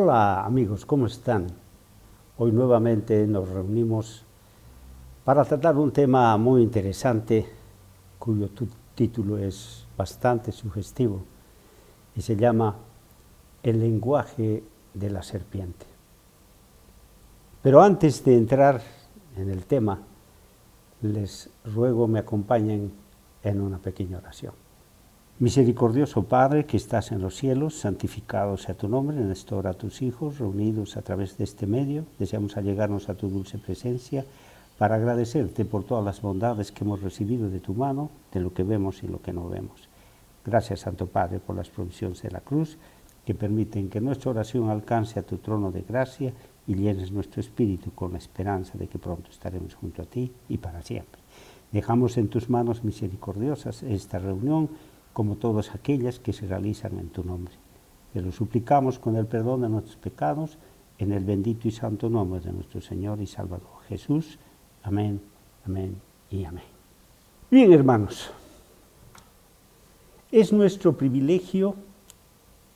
Hola amigos, ¿cómo están? Hoy nuevamente nos reunimos para tratar un tema muy interesante cuyo título es bastante sugestivo y se llama El lenguaje de la serpiente. Pero antes de entrar en el tema, les ruego me acompañen en una pequeña oración. Misericordioso Padre que estás en los cielos, santificado sea tu nombre, en esta hora tus hijos, reunidos a través de este medio, deseamos allegarnos a tu dulce presencia para agradecerte por todas las bondades que hemos recibido de tu mano, de lo que vemos y lo que no vemos. Gracias, Santo Padre, por las provisiones de la cruz, que permiten que nuestra oración alcance a tu trono de gracia y llenes nuestro espíritu con la esperanza de que pronto estaremos junto a ti y para siempre. Dejamos en tus manos misericordiosas esta reunión, como todas aquellas que se realizan en tu nombre. Te lo suplicamos con el perdón de nuestros pecados, en el bendito y santo nombre de nuestro Señor y Salvador Jesús. Amén, amén y amén. Bien, hermanos, es nuestro privilegio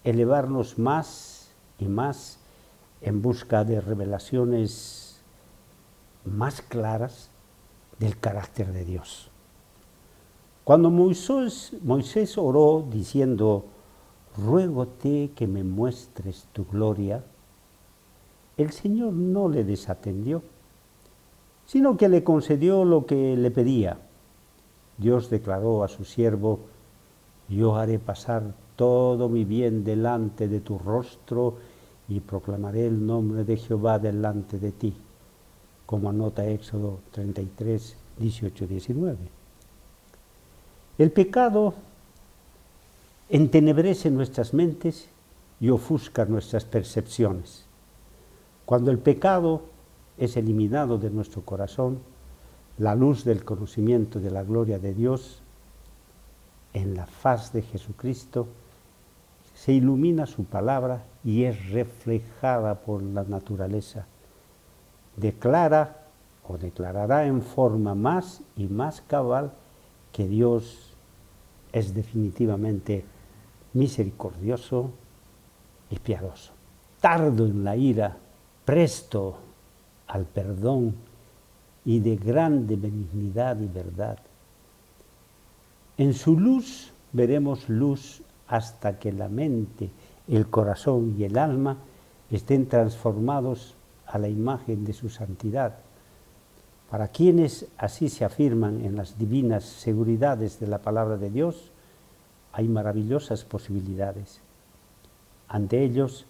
elevarnos más y más en busca de revelaciones más claras del carácter de Dios. Cuando Moisés oró diciendo, ruégote que me muestres tu gloria, el Señor no le desatendió, sino que le concedió lo que le pedía. Dios declaró a su siervo, yo haré pasar todo mi bien delante de tu rostro y proclamaré el nombre de Jehová delante de ti, como anota Éxodo 33, 18, 19. El pecado entenebrece nuestras mentes y ofusca nuestras percepciones. Cuando el pecado es eliminado de nuestro corazón, la luz del conocimiento de la gloria de Dios en la faz de Jesucristo se ilumina su palabra y es reflejada por la naturaleza. Declara o declarará en forma más y más cabal que Dios es definitivamente misericordioso y piadoso, tardo en la ira, presto al perdón y de grande benignidad y verdad. En su luz veremos luz hasta que la mente, el corazón y el alma estén transformados a la imagen de su santidad. Para quienes así se afirman en las divinas seguridades de la palabra de Dios, hay maravillosas posibilidades. Ante ellos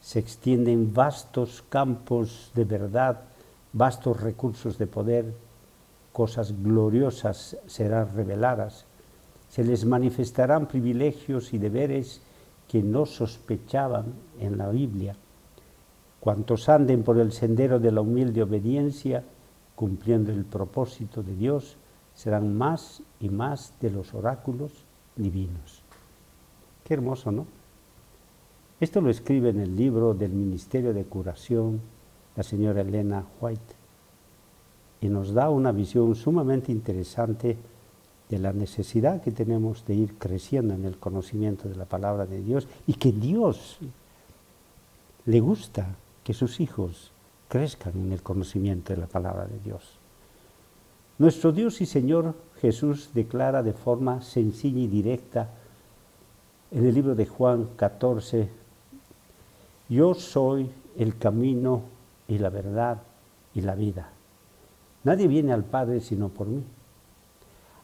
se extienden vastos campos de verdad, vastos recursos de poder, cosas gloriosas serán reveladas, se les manifestarán privilegios y deberes que no sospechaban en la Biblia. Cuantos anden por el sendero de la humilde obediencia, cumpliendo el propósito de Dios, serán más y más de los oráculos divinos. Qué hermoso, ¿no? Esto lo escribe en el libro del Ministerio de Curación la señora Elena White y nos da una visión sumamente interesante de la necesidad que tenemos de ir creciendo en el conocimiento de la palabra de Dios y que Dios le gusta que sus hijos crezcan en el conocimiento de la palabra de Dios. Nuestro Dios y Señor Jesús declara de forma sencilla y directa en el libro de Juan 14, yo soy el camino y la verdad y la vida. Nadie viene al Padre sino por mí.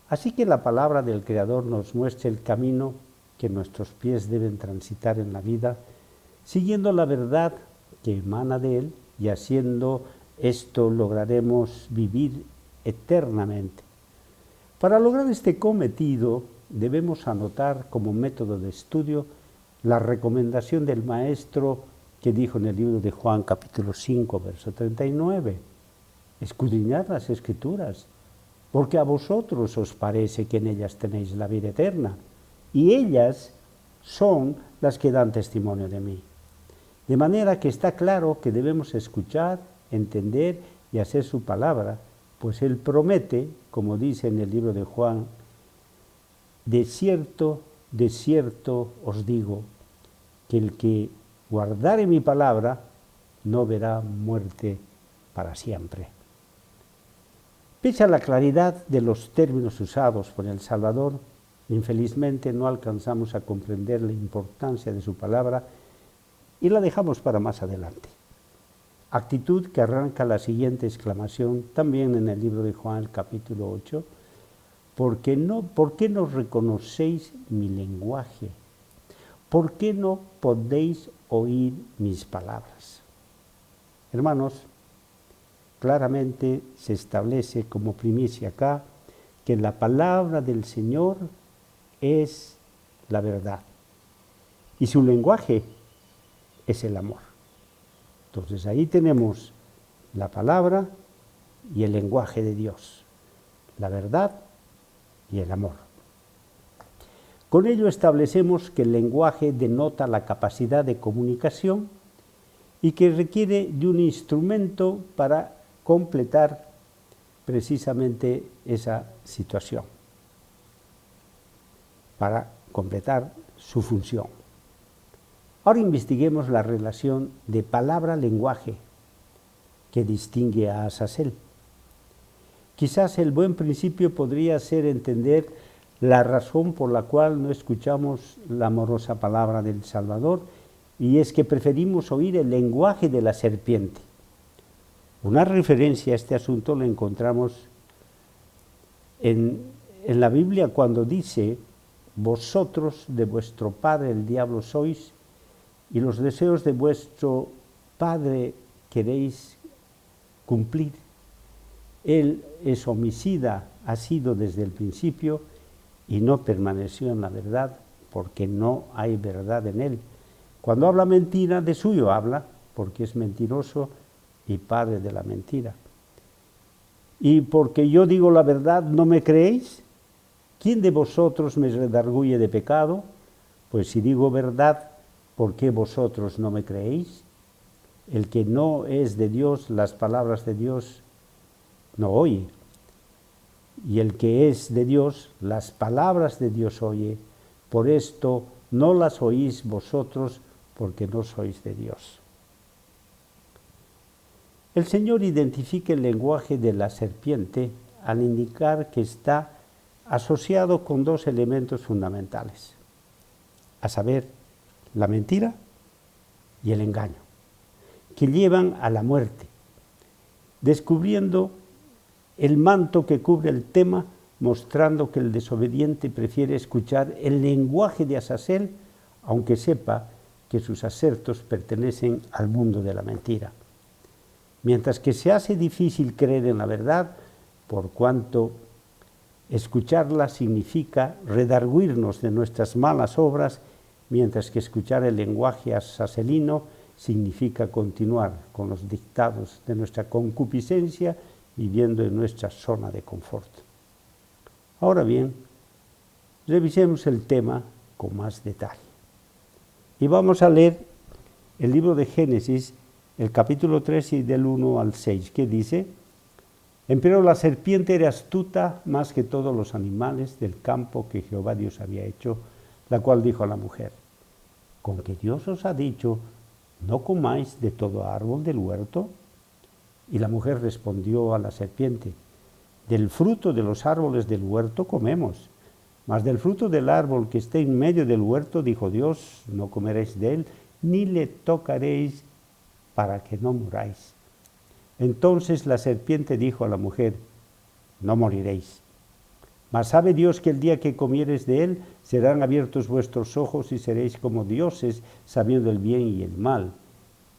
Así que la palabra del Creador nos muestra el camino que nuestros pies deben transitar en la vida, siguiendo la verdad que emana de Él, y haciendo esto lograremos vivir eternamente. Para lograr este cometido debemos anotar como método de estudio la recomendación del Maestro que dijo en el libro de Juan capítulo 5, verso 39, escudriñad las Escrituras, porque a vosotros os parece que en ellas tenéis la vida eterna, y ellas son las que dan testimonio de mí. De manera que está claro que debemos escuchar, entender y hacer su palabra, pues Él promete, como dice en el libro de Juan, de cierto os digo, que el que guardare mi palabra, no verá muerte para siempre. Pese a la claridad de los términos usados por el Salvador, infelizmente no alcanzamos a comprender la importancia de su palabra y la dejamos para más adelante. Actitud que arranca la siguiente exclamación, también en el libro de Juan, capítulo 8, ¿por qué no reconocéis mi lenguaje? ¿Por qué no podéis oír mis palabras? Hermanos, claramente se establece como primicia acá que la palabra del Señor es la verdad y su lenguaje es el amor. Entonces ahí tenemos la palabra y el lenguaje de Dios, la verdad y el amor. Con ello establecemos que el lenguaje denota la capacidad de comunicación y que requiere de un instrumento para completar precisamente esa situación, para completar su función. Ahora investiguemos la relación de palabra-lenguaje que distingue a Azazel. Quizás el buen principio podría ser entender la razón por la cual no escuchamos la amorosa palabra del Salvador, y es que preferimos oír el lenguaje de la serpiente. Una referencia a este asunto la encontramos en la Biblia cuando dice: vosotros de vuestro padre el diablo sois, y los deseos de vuestro padre queréis cumplir. Él es homicida, ha sido desde el principio, y no permaneció en la verdad, porque no hay verdad en él. Cuando habla mentira, de suyo habla, porque es mentiroso y padre de la mentira. Y porque yo digo la verdad, ¿no me creéis? ¿Quién de vosotros me redarguye de pecado? Pues si digo verdad, ¿por qué vosotros no me creéis? El que no es de Dios, las palabras de Dios no oye. Y el que es de Dios, las palabras de Dios oye. Por esto no las oís vosotros, porque no sois de Dios. El Señor identifica el lenguaje de la serpiente al indicar que está asociado con dos elementos fundamentales, a saber, la mentira y el engaño, que llevan a la muerte, descubriendo el manto que cubre el tema, mostrando que el desobediente prefiere escuchar el lenguaje de Azazel, aunque sepa que sus asertos pertenecen al mundo de la mentira. Mientras que se hace difícil creer en la verdad, por cuanto escucharla significa redarguirnos de nuestras malas obras, mientras que escuchar el lenguaje azazelino significa continuar con los dictados de nuestra concupiscencia, viviendo en nuestra zona de confort. Ahora bien, revisemos el tema con más detalle. Y vamos a leer el libro de Génesis, el capítulo 3 y del 1 al 6, que dice: empero la serpiente era astuta más que todos los animales del campo que Jehová Dios había hecho, la cual dijo a la mujer: ¿con que Dios os ha dicho, no comáis de todo árbol del huerto? Y la mujer respondió a la serpiente: del fruto de los árboles del huerto comemos, mas del fruto del árbol que esté en medio del huerto, dijo Dios, no comeréis de él, ni le tocaréis, para que no muráis. Entonces la serpiente dijo a la mujer: no moriréis. Mas sabe Dios que el día que comiereis de él, serán abiertos vuestros ojos y seréis como dioses, sabiendo el bien y el mal.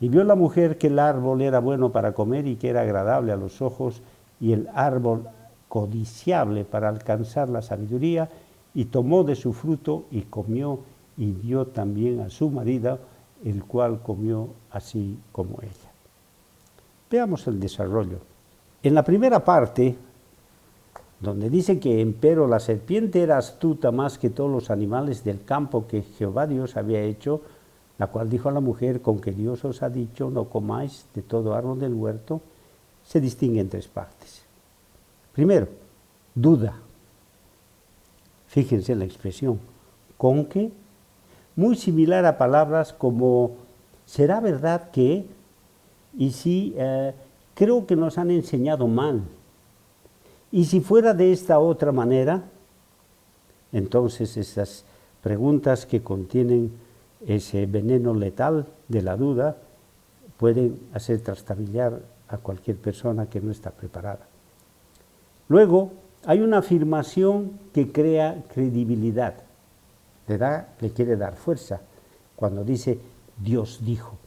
Y vio la mujer que el árbol era bueno para comer y que era agradable a los ojos, y el árbol codiciable para alcanzar la sabiduría, y tomó de su fruto y comió, y dio también a su marido, el cual comió así como ella. Veamos el desarrollo. En la primera parte, donde dice que empero la serpiente era astuta más que todos los animales del campo que Jehová Dios había hecho, la cual dijo a la mujer: con que Dios os ha dicho, no comáis de todo árbol del huerto, se distingue en tres partes. Primero, duda. Fíjense la expresión, con que, muy similar a palabras como ¿Será verdad que? Y si creo que nos han enseñado mal. Y si fuera de esta otra manera, entonces esas preguntas que contienen ese veneno letal de la duda pueden hacer trastabillar a cualquier persona que no está preparada. Luego, hay una afirmación que crea credibilidad, le quiere dar fuerza, cuando dice Dios dijo.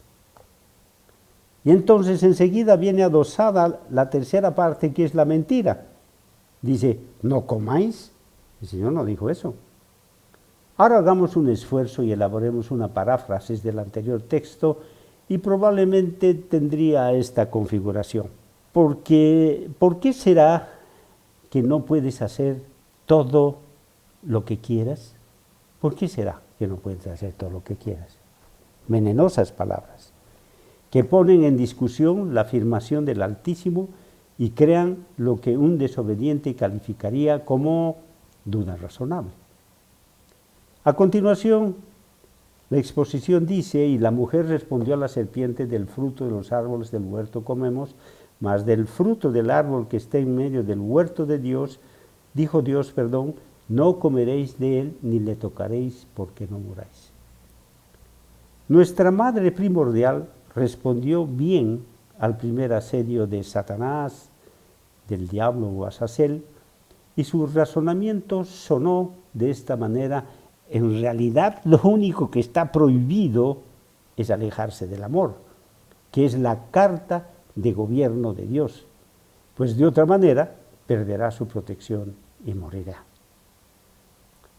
Y entonces enseguida viene adosada la tercera parte, que es la mentira. Dice, no comáis. El Señor no dijo eso. Ahora hagamos un esfuerzo y elaboremos una paráfrasis del anterior texto y probablemente tendría esta configuración. ¿Por qué será que no puedes hacer todo lo que quieras? ¿Por qué será que no puedes hacer todo lo que quieras? Venenosas palabras que ponen en discusión la afirmación del Altísimo y crean lo que un desobediente calificaría como duda razonable. A continuación, la exposición dice, y la mujer respondió a la serpiente, del fruto de los árboles del huerto comemos, mas del fruto del árbol que está en medio del huerto de Dios, dijo Dios, no comeréis de él ni le tocaréis porque no muráis. Nuestra madre primordial respondió bien al primer asedio de Satanás, del diablo o Azazel, y su razonamiento sonó de esta manera: en realidad lo único que está prohibido es alejarse del amor, que es la carta de gobierno de Dios, pues de otra manera perderá su protección y morirá.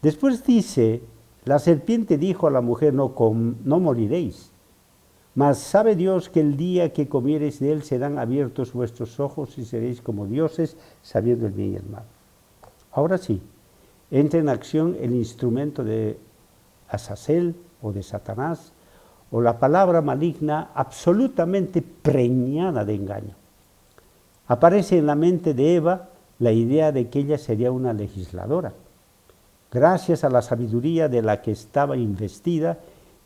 Después dice, la serpiente dijo a la mujer, no moriréis, mas sabe Dios que el día que comiereis de él serán abiertos vuestros ojos y seréis como dioses, sabiendo el bien y el mal. Ahora sí, entra en acción el instrumento de Azazel o de Satanás, o la palabra maligna absolutamente preñada de engaño. Aparece en la mente de Eva la idea de que ella sería una legisladora, gracias a la sabiduría de la que estaba investida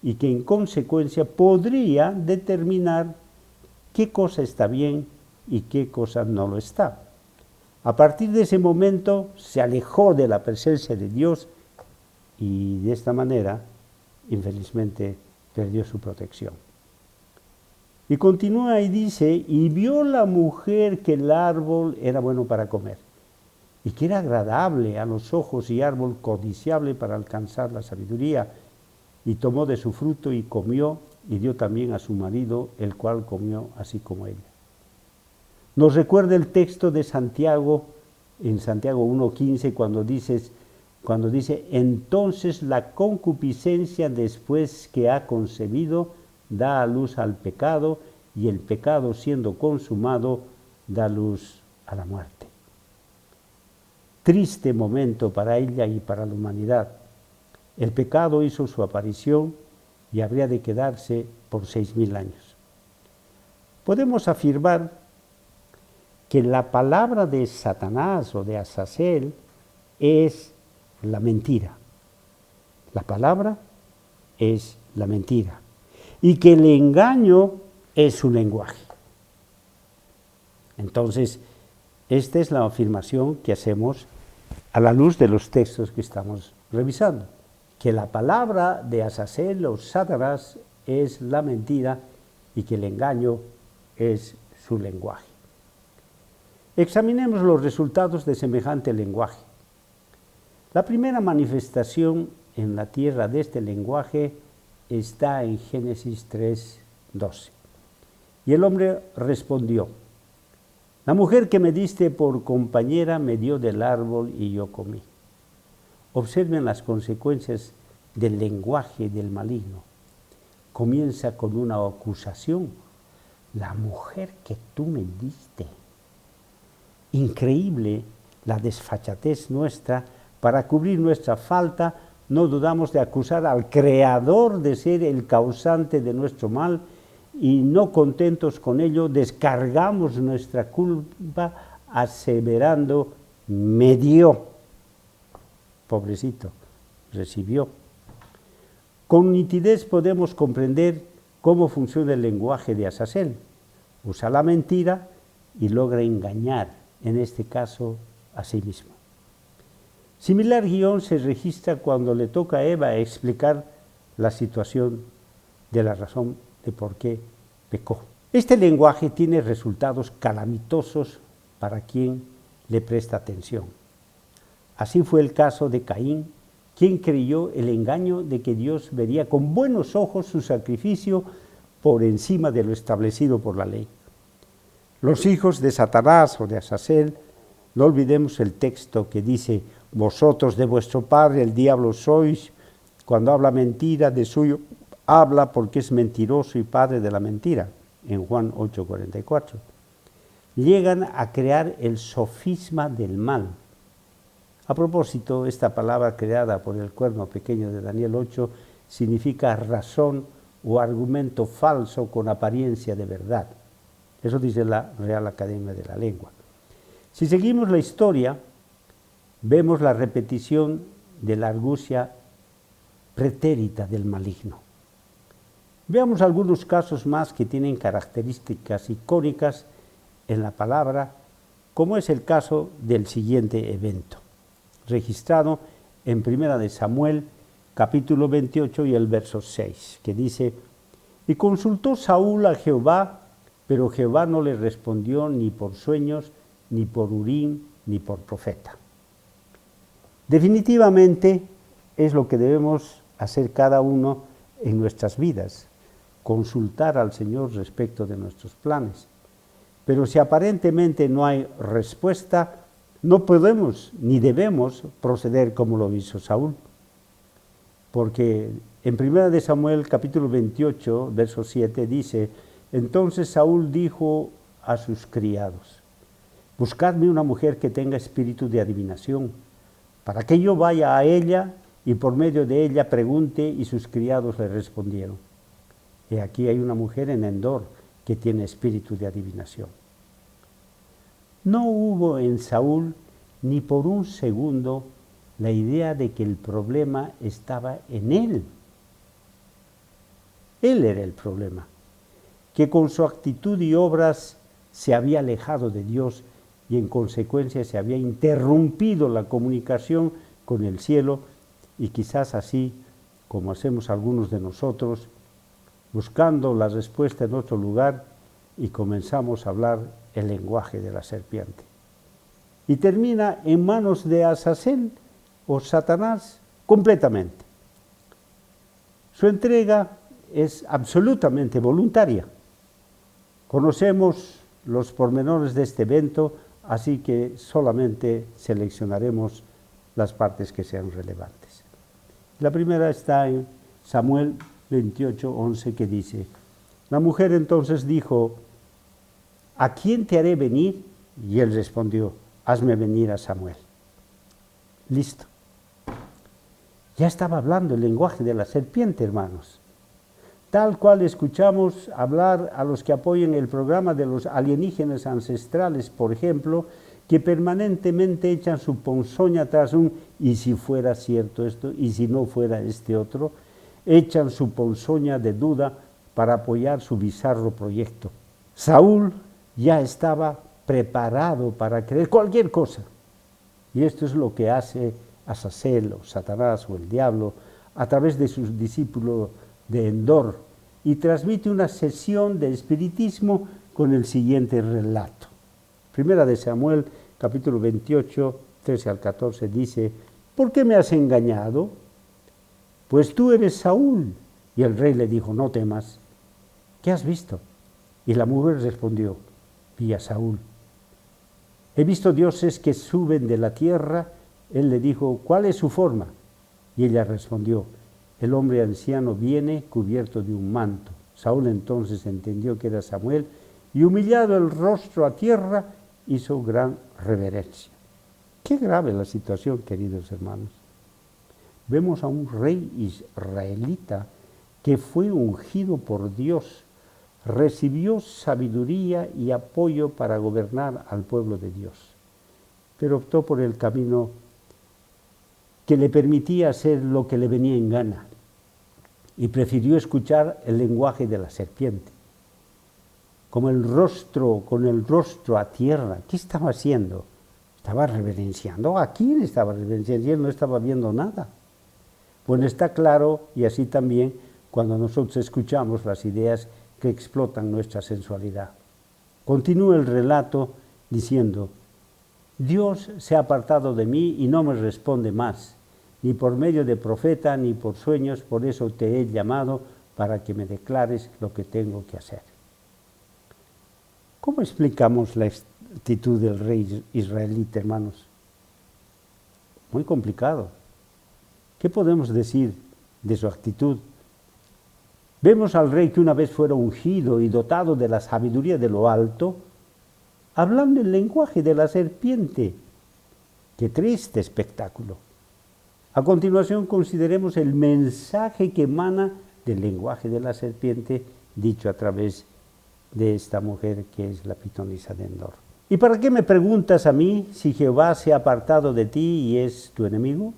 y que en consecuencia podría determinar qué cosa está bien y qué cosa no lo está. A partir de ese momento se alejó de la presencia de Dios y de esta manera, infelizmente, perdió su protección. Y continúa y dice, y vio la mujer que el árbol era bueno para comer, y que era agradable a los ojos y árbol codiciable para alcanzar la sabiduría, y tomó de su fruto y comió, y dio también a su marido, el cual comió así como ella. Nos recuerda el texto de Santiago, en Santiago 1:15, cuando dice, entonces la concupiscencia después que ha concebido, da a luz al pecado, y el pecado siendo consumado, da luz a la muerte. Triste momento para ella y para la humanidad. El pecado hizo su aparición y habría de quedarse por 6.000 años. Podemos afirmar que la palabra de Satanás o de Azazel es la mentira. La palabra es la mentira. Y que el engaño es su lenguaje. Entonces, esta es la afirmación que hacemos a la luz de los textos que estamos revisando. Que la palabra de Azazel o Satanás es la mentira y que el engaño es su lenguaje. Examinemos los resultados de semejante lenguaje. La primera manifestación en la tierra de este lenguaje está en Génesis 3:12. Y el hombre respondió, la mujer que me diste por compañera me dio del árbol y yo comí. Observen las consecuencias del lenguaje del maligno. Comienza con una acusación. La mujer que tú me diste. Increíble la desfachatez nuestra. Para cubrir nuestra falta, no dudamos de acusar al Creador de ser el causante de nuestro mal y no contentos con ello, descargamos nuestra culpa aseverando, me dio. Pobrecito, recibió. Con nitidez podemos comprender cómo funciona el lenguaje de Azazel. Usa la mentira y logra engañar, en este caso, a sí mismo. Similar guión se registra cuando le toca a Eva explicar la situación de la razón de por qué pecó. Este lenguaje tiene resultados calamitosos para quien le presta atención. Así fue el caso de Caín, quien creyó el engaño de que Dios vería con buenos ojos su sacrificio por encima de lo establecido por la ley. Los hijos de Satanás o de Azazel, no olvidemos el texto que dice: vosotros de vuestro padre el diablo sois, cuando habla mentira de suyo habla porque es mentiroso y padre de la mentira, en Juan 8:44. Llegan a crear el sofisma del mal. A propósito, esta palabra creada por el cuerno pequeño de Daniel 8 significa razón o argumento falso con apariencia de verdad. Eso dice la Real Academia de la Lengua. Si seguimos la historia, vemos la repetición de la argucia pretérita del maligno. Veamos algunos casos más que tienen características icónicas en la palabra, como es el caso del siguiente evento, registrado en 1 de Samuel, capítulo 28 y el verso 6, que dice: y consultó Saúl a Jehová, pero Jehová no le respondió ni por sueños, ni por Urim, ni por profeta. Definitivamente es lo que debemos hacer cada uno en nuestras vidas, consultar al Señor respecto de nuestros planes. Pero si aparentemente no hay respuesta, no podemos ni debemos proceder como lo hizo Saúl. Porque en 1 de Samuel capítulo 28, verso 7 dice: entonces Saúl dijo a sus criados: buscadme una mujer que tenga espíritu de adivinación, para que yo vaya a ella y por medio de ella pregunte. Y sus criados le respondieron: he aquí hay una mujer en Endor que tiene espíritu de adivinación. No hubo en Saúl ni por un segundo la idea de que el problema estaba en él. Él era el problema, que con su actitud y obras se había alejado de Dios y en consecuencia se había interrumpido la comunicación con el cielo, y quizás así, como hacemos algunos de nosotros, buscando la respuesta en otro lugar, y comenzamos a hablar el lenguaje de la serpiente. Y termina en manos de Azazel o Satanás completamente. Su entrega es absolutamente voluntaria. Conocemos los pormenores de este evento, así que solamente seleccionaremos las partes que sean relevantes. La primera está en Samuel 28:11, que dice: la mujer entonces dijo: ¿a quién te haré venir? Y él respondió: hazme venir a Samuel. Listo. Ya estaba hablando el lenguaje de la serpiente, hermanos. Tal cual escuchamos hablar a los que apoyan el programa de los alienígenas ancestrales, por ejemplo, que permanentemente echan su ponzoña tras un «y si fuera cierto esto, y si no fuera este otro», echan su ponzoña de duda para apoyar su bizarro proyecto. Saúl ya estaba preparado para creer cualquier cosa. Y esto es lo que hace Azazel o Satanás o el diablo a través de sus discípulos de Endor, y transmite una sesión de espiritismo con el siguiente relato. Primera de Samuel, capítulo 28, 13 al 14, dice: ¿por qué me has engañado? Pues tú eres Saúl. Y el rey le dijo: no temas. ¿Qué has visto? Y la mujer respondió: vi a Saúl. He visto dioses que suben de la tierra. Él le dijo: ¿cuál es su forma? Y ella respondió: el hombre anciano viene cubierto de un manto. Saúl entonces entendió que era Samuel, y humillado el rostro a tierra, hizo gran reverencia. Qué grave la situación, queridos hermanos. Vemos a un rey israelita que fue ungido por Dios, recibió sabiduría y apoyo para gobernar al pueblo de Dios, pero optó por el camino que le permitía hacer lo que le venía en gana. y prefirió escuchar el lenguaje de la serpiente. Con el rostro a tierra, ¿qué estaba haciendo? Estaba reverenciando. ¿A quién estaba reverenciando? Y él no estaba viendo nada. Bueno, está claro, y así también, cuando nosotros escuchamos las ideas que explotan nuestra sensualidad. Continúa el relato diciendo: Dios se ha apartado de mí y no me responde más, ni por medio de profeta, ni por sueños, por eso te he llamado, para que me declares lo que tengo que hacer. ¿Cómo explicamos la actitud del rey israelita, hermanos? Muy complicado. ¿Qué podemos decir de su actitud? Vemos al rey que una vez fuera ungido y dotado de la sabiduría de lo alto, hablando el lenguaje de la serpiente. ¡Qué triste espectáculo! A continuación consideremos el mensaje que emana del lenguaje de la serpiente, dicho a través de esta mujer que es la pitonisa de Endor. ¿Y para qué me preguntas a mí si Jehová se ha apartado de ti y es tu enemigo?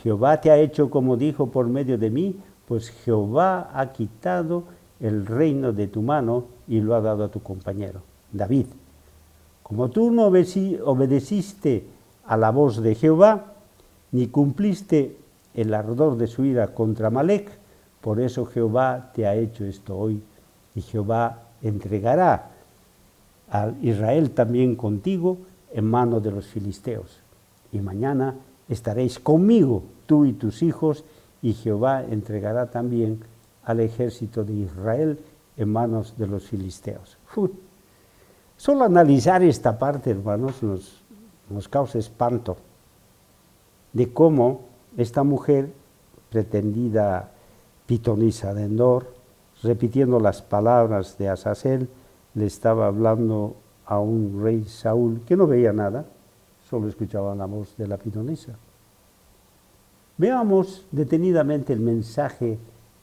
Jehová te ha hecho como dijo por medio de mí, pues Jehová ha quitado el reino de tu mano y lo ha dado a tu compañero, David. Como tú no obedeciste a la voz de Jehová, ni cumpliste el ardor de su ira contra Amalec, por eso Jehová te ha hecho esto hoy, y Jehová entregará a Israel también contigo en mano de los filisteos. Y mañana estaréis conmigo, tú y tus hijos, y Jehová entregará también al ejército de Israel en manos de los filisteos. Solo analizar esta parte, hermanos, nos causa espanto de cómo esta mujer, pretendida pitonisa de Endor, repitiendo las palabras de Azazel, le estaba hablando a un rey Saúl que no veía nada, solo escuchaba la voz de la pitonisa. Veamos detenidamente el mensaje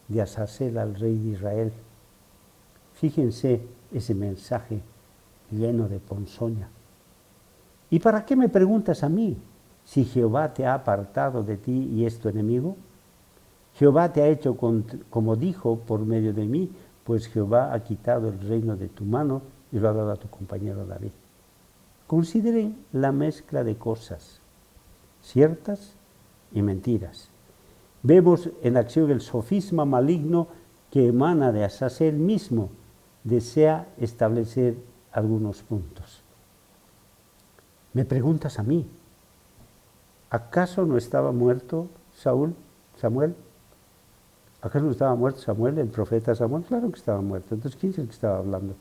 de Azazel al rey de Israel. Fíjense ese mensaje lleno de ponzoña. ¿Y para qué me preguntas a mí si Jehová te ha apartado de ti y es tu enemigo? Jehová te ha hecho como dijo por medio de mí, pues Jehová ha quitado el reino de tu mano y lo ha dado a tu compañero David. Consideren la mezcla de cosas ciertas y mentiras. Vemos en acción el sofisma maligno que emana de Azazel mismo, desea establecer algunos puntos. Me preguntas a mí, ¿acaso no estaba muerto Samuel? ¿Acaso no estaba muerto Samuel, el profeta Samuel? Claro que estaba muerto. Entonces, ¿quién es el que estaba hablando?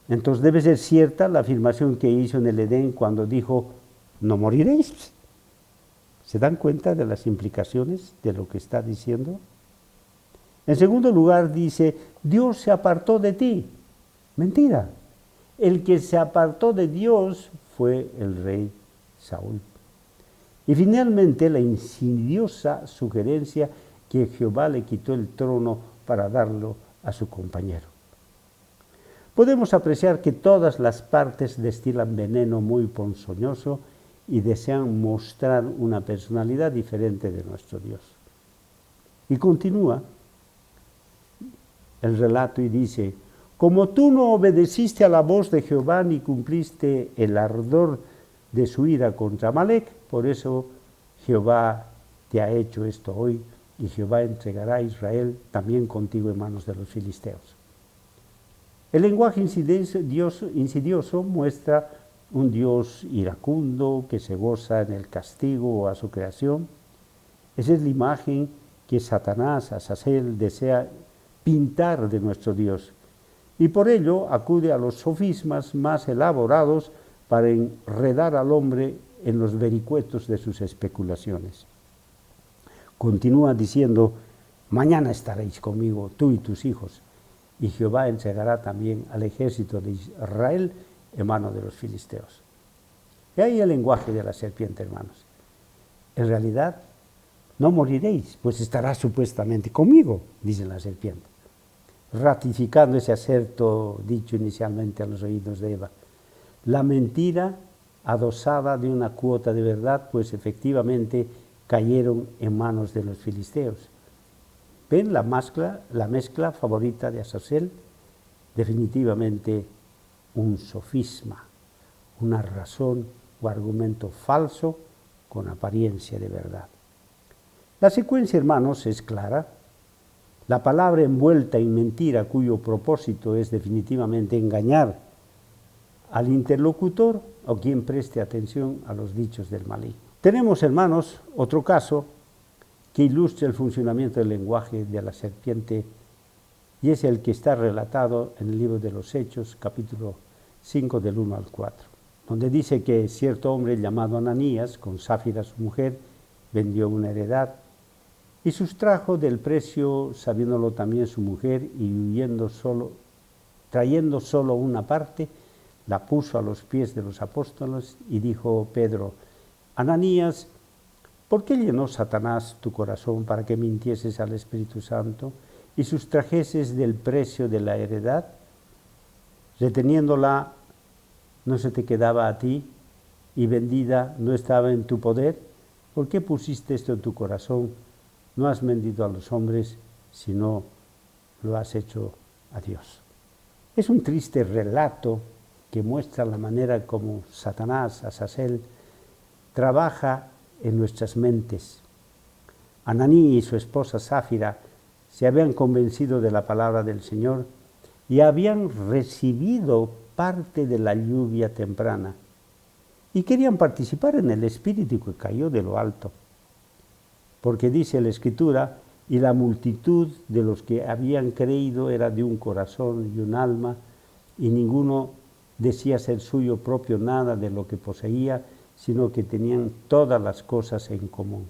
Entonces debe ser cierta la afirmación que hizo en el Edén cuando dijo, no moriréis. ¿Se dan cuenta de las implicaciones de lo que está diciendo? En segundo lugar dice, Dios se apartó de ti. Mentira. El que se apartó de Dios fue el rey Saúl. Y finalmente la insidiosa sugerencia que Jehová le quitó el trono para darlo a su compañero. Podemos apreciar que todas las partes destilan veneno muy ponzoñoso y desean mostrar una personalidad diferente de nuestro Dios. Y continúa el relato y dice, como tú no obedeciste a la voz de Jehová ni cumpliste el ardor de su ira contra Amalec, por eso Jehová te ha hecho esto hoy, y Jehová entregará a Israel también contigo en manos de los filisteos. El lenguaje insidioso muestra un Dios iracundo que se goza en el castigo a su creación. Esa es la imagen que Satanás, Azazel, desea pintar de nuestro Dios. Y por ello acude a los sofismas más elaborados para enredar al hombre en los vericuetos de sus especulaciones. Continúa diciendo, mañana estaréis conmigo, tú y tus hijos, y Jehová entregará también al ejército de Israel en mano de los filisteos. Y ahí el lenguaje de la serpiente, hermanos. En realidad, no moriréis, pues estarás supuestamente conmigo, dice la serpiente, ratificando ese aserto dicho inicialmente a los oídos de Eva. La mentira adosada de una cuota de verdad, pues efectivamente cayeron en manos de los filisteos. ¿Ven la mezcla favorita de Azazel? Definitivamente un sofisma, una razón o argumento falso con apariencia de verdad. La secuencia, hermanos, es clara. La palabra envuelta en mentira, cuyo propósito es definitivamente engañar al interlocutor o quien preste atención a los dichos del maligno. Tenemos, hermanos, otro caso que ilustra el funcionamiento del lenguaje de la serpiente, y es el que está relatado en el libro de los Hechos, capítulo 5, del 1 al 4, donde dice que cierto hombre llamado Ananías, con Safira su mujer, vendió una heredad y sustrajo del precio, sabiéndolo también su mujer, y trayendo solo una parte, la puso a los pies de los apóstoles y dijo Pedro: Ananías, ¿por qué llenó Satanás tu corazón para que mintieses al Espíritu Santo y sustrajeses del precio de la heredad? Reteniéndola, ¿no se te quedaba a ti? Y vendida, ¿no estaba en tu poder? ¿Por qué pusiste esto en tu corazón? No has mentido a los hombres, sino lo has hecho a Dios. Es un triste relato que muestra la manera como Satanás, Azazel, trabaja en nuestras mentes. Ananí y su esposa Safira se habían convencido de la palabra del Señor y habían recibido parte de la lluvia temprana y querían participar en el Espíritu que cayó de lo alto. Porque dice la Escritura, y la multitud de los que habían creído era de un corazón y un alma, y ninguno decía ser suyo propio nada de lo que poseía, sino que tenían todas las cosas en común.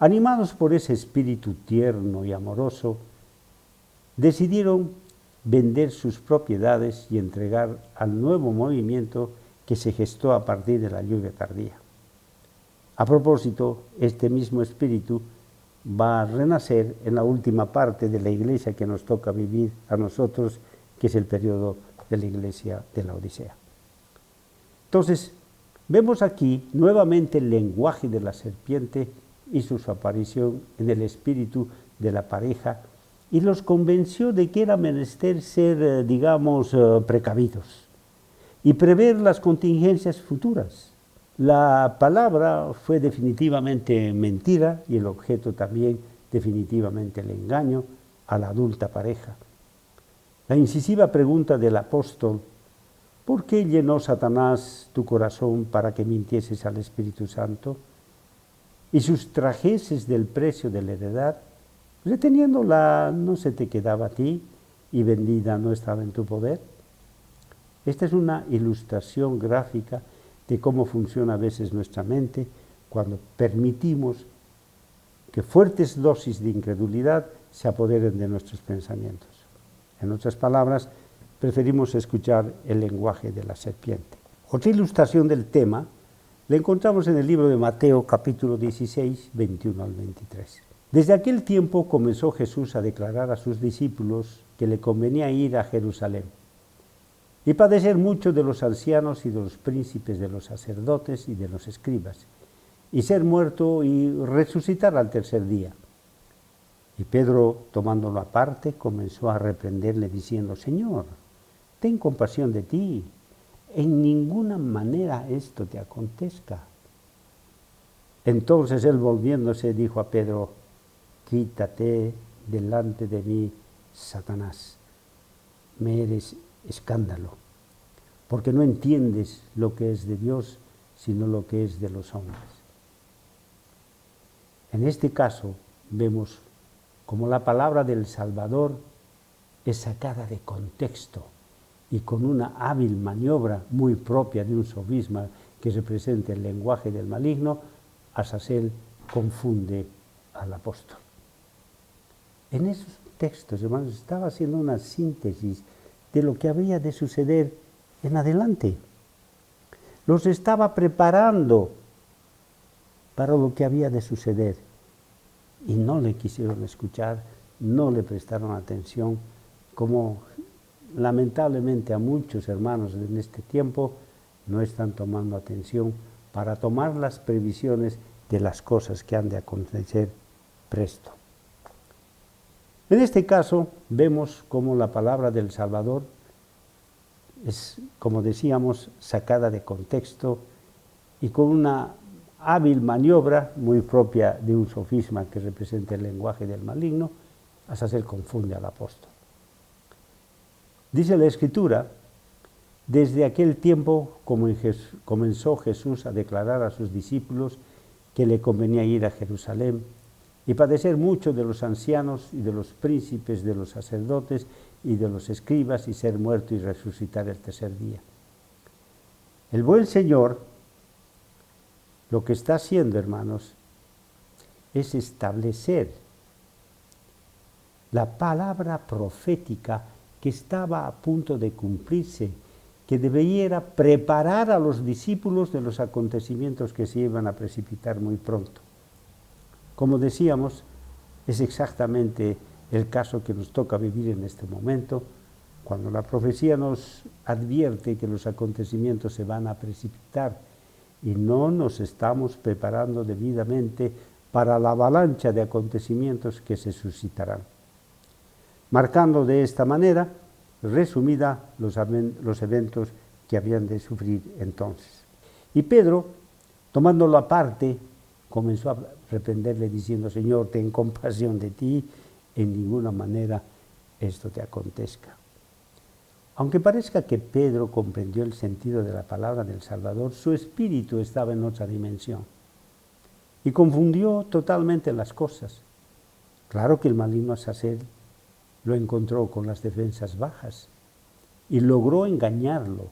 Animados por ese espíritu tierno y amoroso, decidieron vender sus propiedades y entregar al nuevo movimiento que se gestó a partir de la lluvia tardía. A propósito, este mismo espíritu va a renacer en la última parte de la iglesia que nos toca vivir a nosotros, que es el periodo de la iglesia de la Odisea. Entonces, vemos aquí nuevamente el lenguaje de la serpiente y su aparición en el espíritu de la pareja, y los convenció de que era menester ser, precavidos y prever las contingencias futuras. La palabra fue definitivamente mentira y el objeto también definitivamente el engaño a la adulta pareja. La incisiva pregunta del apóstol: ¿por qué llenó Satanás tu corazón para que mintieses al Espíritu Santo y sustrajeses del precio de la heredad? Reteniéndola, ¿no se te quedaba a ti y vendida no estaba en tu poder? Esta es una ilustración gráfica de cómo funciona a veces nuestra mente cuando permitimos que fuertes dosis de incredulidad se apoderen de nuestros pensamientos. En otras palabras, preferimos escuchar el lenguaje de la serpiente. Otra ilustración del tema la encontramos en el libro de Mateo, capítulo 16, 21 al 23. Desde aquel tiempo comenzó Jesús a declarar a sus discípulos que le convenía ir a Jerusalén y padecer mucho de los ancianos y de los príncipes, de los sacerdotes y de los escribas, y ser muerto y resucitar al tercer día. Y Pedro, tomándolo aparte, comenzó a reprenderle diciendo: Señor, ten compasión de ti, en ninguna manera esto te acontezca. Entonces él, volviéndose, dijo a Pedro: quítate delante de mí, Satanás, me eres escándalo, porque no entiendes lo que es de Dios, sino lo que es de los hombres. En este caso vemos como la palabra del Salvador es sacada de contexto y con una hábil maniobra muy propia de un sofisma que representa el lenguaje del maligno, Azazel confunde al apóstol. En esos textos, hermanos, estaba haciendo una síntesis de lo que había de suceder en adelante. Los estaba preparando para lo que había de suceder. Y no le quisieron escuchar, no le prestaron atención, como lamentablemente a muchos hermanos en este tiempo no están tomando atención para tomar las previsiones de las cosas que han de acontecer presto. En este caso vemos cómo la palabra del Salvador es, como decíamos, sacada de contexto y con una hábil maniobra muy propia de un sofisma que representa el lenguaje del maligno, hasta se confunde al apóstol. Dice la Escritura, desde aquel tiempo comenzó Jesús a declarar a sus discípulos que le convenía ir a Jerusalén y padecer mucho de los ancianos y de los príncipes, de los sacerdotes y de los escribas, y ser muerto y resucitar el tercer día. El buen Señor lo que está haciendo, hermanos, es establecer la palabra profética que estaba a punto de cumplirse, que debiera preparar a los discípulos de los acontecimientos que se iban a precipitar muy pronto. Como decíamos, es exactamente el caso que nos toca vivir en este momento, cuando la profecía nos advierte que los acontecimientos se van a precipitar y no nos estamos preparando debidamente para la avalancha de acontecimientos que se suscitarán, marcando de esta manera, resumida, los eventos que habían de sufrir entonces. Y Pedro, tomándolo aparte, comenzó a reprenderle diciendo: Señor, ten compasión de ti, en ninguna manera esto te acontezca. Aunque parezca que Pedro comprendió el sentido de la palabra del Salvador, su espíritu estaba en otra dimensión y confundió totalmente las cosas. Claro que el maligno Azazel lo encontró con las defensas bajas y logró engañarlo,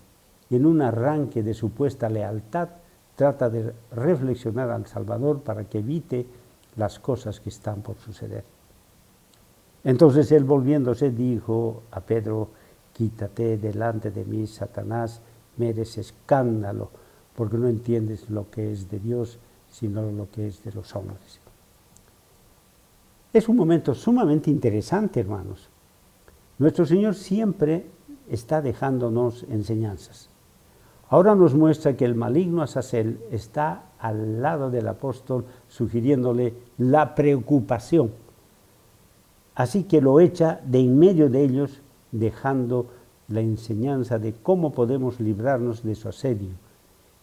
y en un arranque de supuesta lealtad trata de reflexionar al Salvador para que evite las cosas que están por suceder. Entonces él, volviéndose, dijo a Pedro: quítate delante de mí, Satanás, me eres escándalo, porque no entiendes lo que es de Dios, sino lo que es de los hombres. Es un momento sumamente interesante, hermanos. Nuestro Señor siempre está dejándonos enseñanzas. Ahora nos muestra que el maligno Azazel está al lado del apóstol, sugiriéndole la preocupación. Así que lo echa de en medio de ellos, dejando la enseñanza de cómo podemos librarnos de su asedio,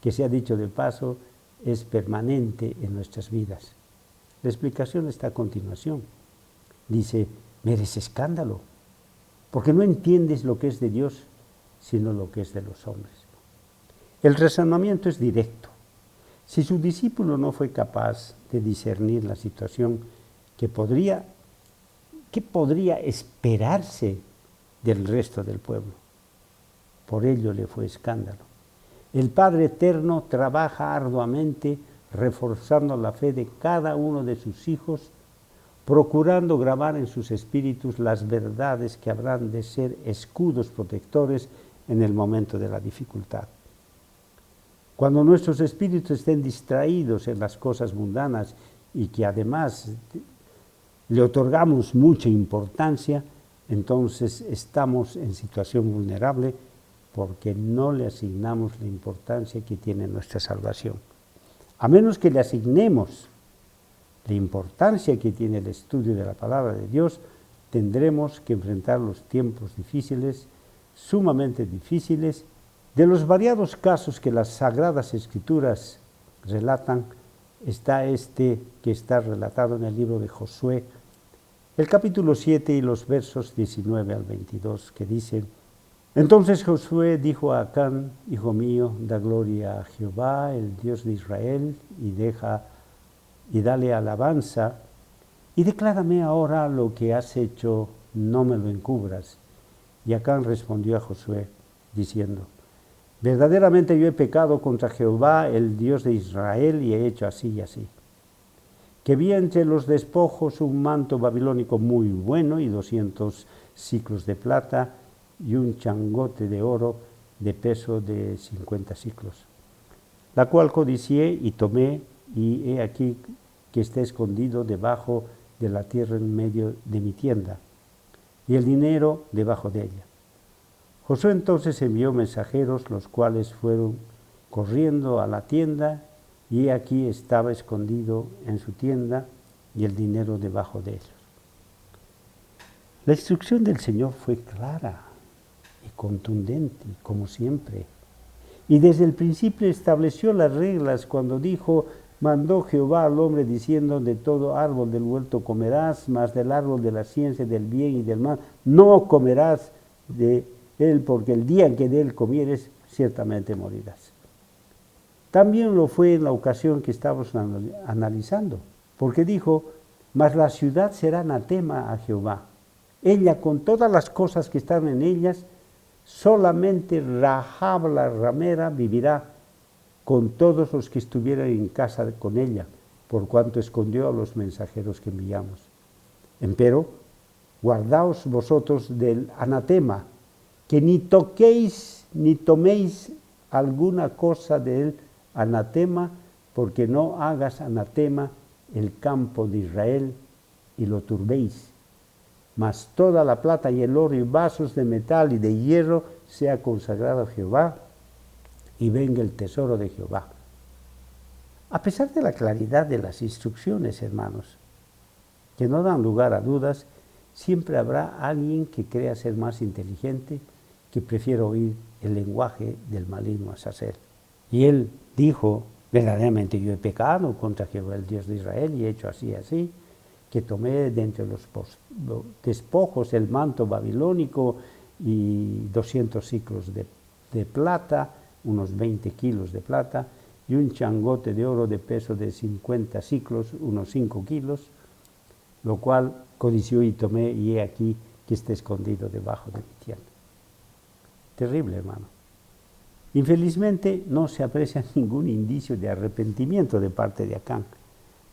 que, se ha dicho de paso, es permanente en nuestras vidas. La explicación está a continuación. Dice: me eres escándalo, porque no entiendes lo que es de Dios, sino lo que es de los hombres. El razonamiento es directo. Si su discípulo no fue capaz de discernir la situación, ¿qué podría esperarse del resto del pueblo? Por ello le fue escándalo. El Padre Eterno trabaja arduamente reforzando la fe de cada uno de sus hijos, procurando grabar en sus espíritus las verdades que habrán de ser escudos protectores en el momento de la dificultad. Cuando nuestros espíritus estén distraídos en las cosas mundanas y que además le otorgamos mucha importancia, entonces estamos en situación vulnerable porque no le asignamos la importancia que tiene nuestra salvación. A menos que le asignemos la importancia que tiene el estudio de la palabra de Dios, tendremos que enfrentar los tiempos difíciles, sumamente difíciles. De los variados casos que las Sagradas Escrituras relatan, está este que está relatado en el libro de Josué, el capítulo 7 y los versos 19 al 22, que dicen: entonces Josué dijo a Acán: hijo mío, da gloria a Jehová, el Dios de Israel, y dale alabanza, y declárame ahora lo que has hecho, no me lo encubras. Y Acán respondió a Josué, diciendo: verdaderamente yo he pecado contra Jehová, el Dios de Israel, y he hecho así y así. Que vi entre los despojos un manto babilónico muy bueno y 200 siclos de plata y un changote de oro de peso de 50 siclos, la cual codicié y tomé, y he aquí que está escondido debajo de la tierra en medio de mi tienda, y el dinero debajo de ella. Josué entonces envió mensajeros, los cuales fueron corriendo a la tienda, y he aquí estaba escondido en su tienda, y el dinero debajo de ellos. La instrucción del Señor fue clara y contundente, como siempre. Y desde el principio estableció las reglas cuando dijo: mandó Jehová al hombre diciendo: de todo árbol del huerto comerás, mas del árbol de la ciencia del bien y del mal no comerás de él, porque el día en que de él comieres, ciertamente morirás. También lo fue en la ocasión que estamos analizando, porque dijo: mas la ciudad será anatema a Jehová. Ella, con todas las cosas que están en ellas, solamente Rahab la ramera vivirá, con todos los que estuvieran en casa con ella, por cuanto escondió a los mensajeros que enviamos. Empero, guardaos vosotros del anatema, que ni toquéis ni toméis alguna cosa del anatema, porque no hagas anatema el campo de Israel y lo turbéis. Mas toda la plata y el oro y vasos de metal y de hierro sea consagrado a Jehová, y venga el tesoro de Jehová. A pesar de la claridad de las instrucciones, hermanos, que no dan lugar a dudas, siempre habrá alguien que crea ser más inteligente, que prefiera oír el lenguaje del maligno Azazel. Y él dijo: verdaderamente yo he pecado contra Jehová, el Dios de Israel, y he hecho así y así, que tomé de entre los despojos el manto babilónico y 200 ciclos de plata, unos 20 kilos de plata, y un changote de oro de peso de 50 ciclos, unos 5 kilos, lo cual codició y tomé, y he aquí que está escondido debajo de mi tienda. Terrible, hermano. Infelizmente no se aprecia ningún indicio de arrepentimiento de parte de Acán.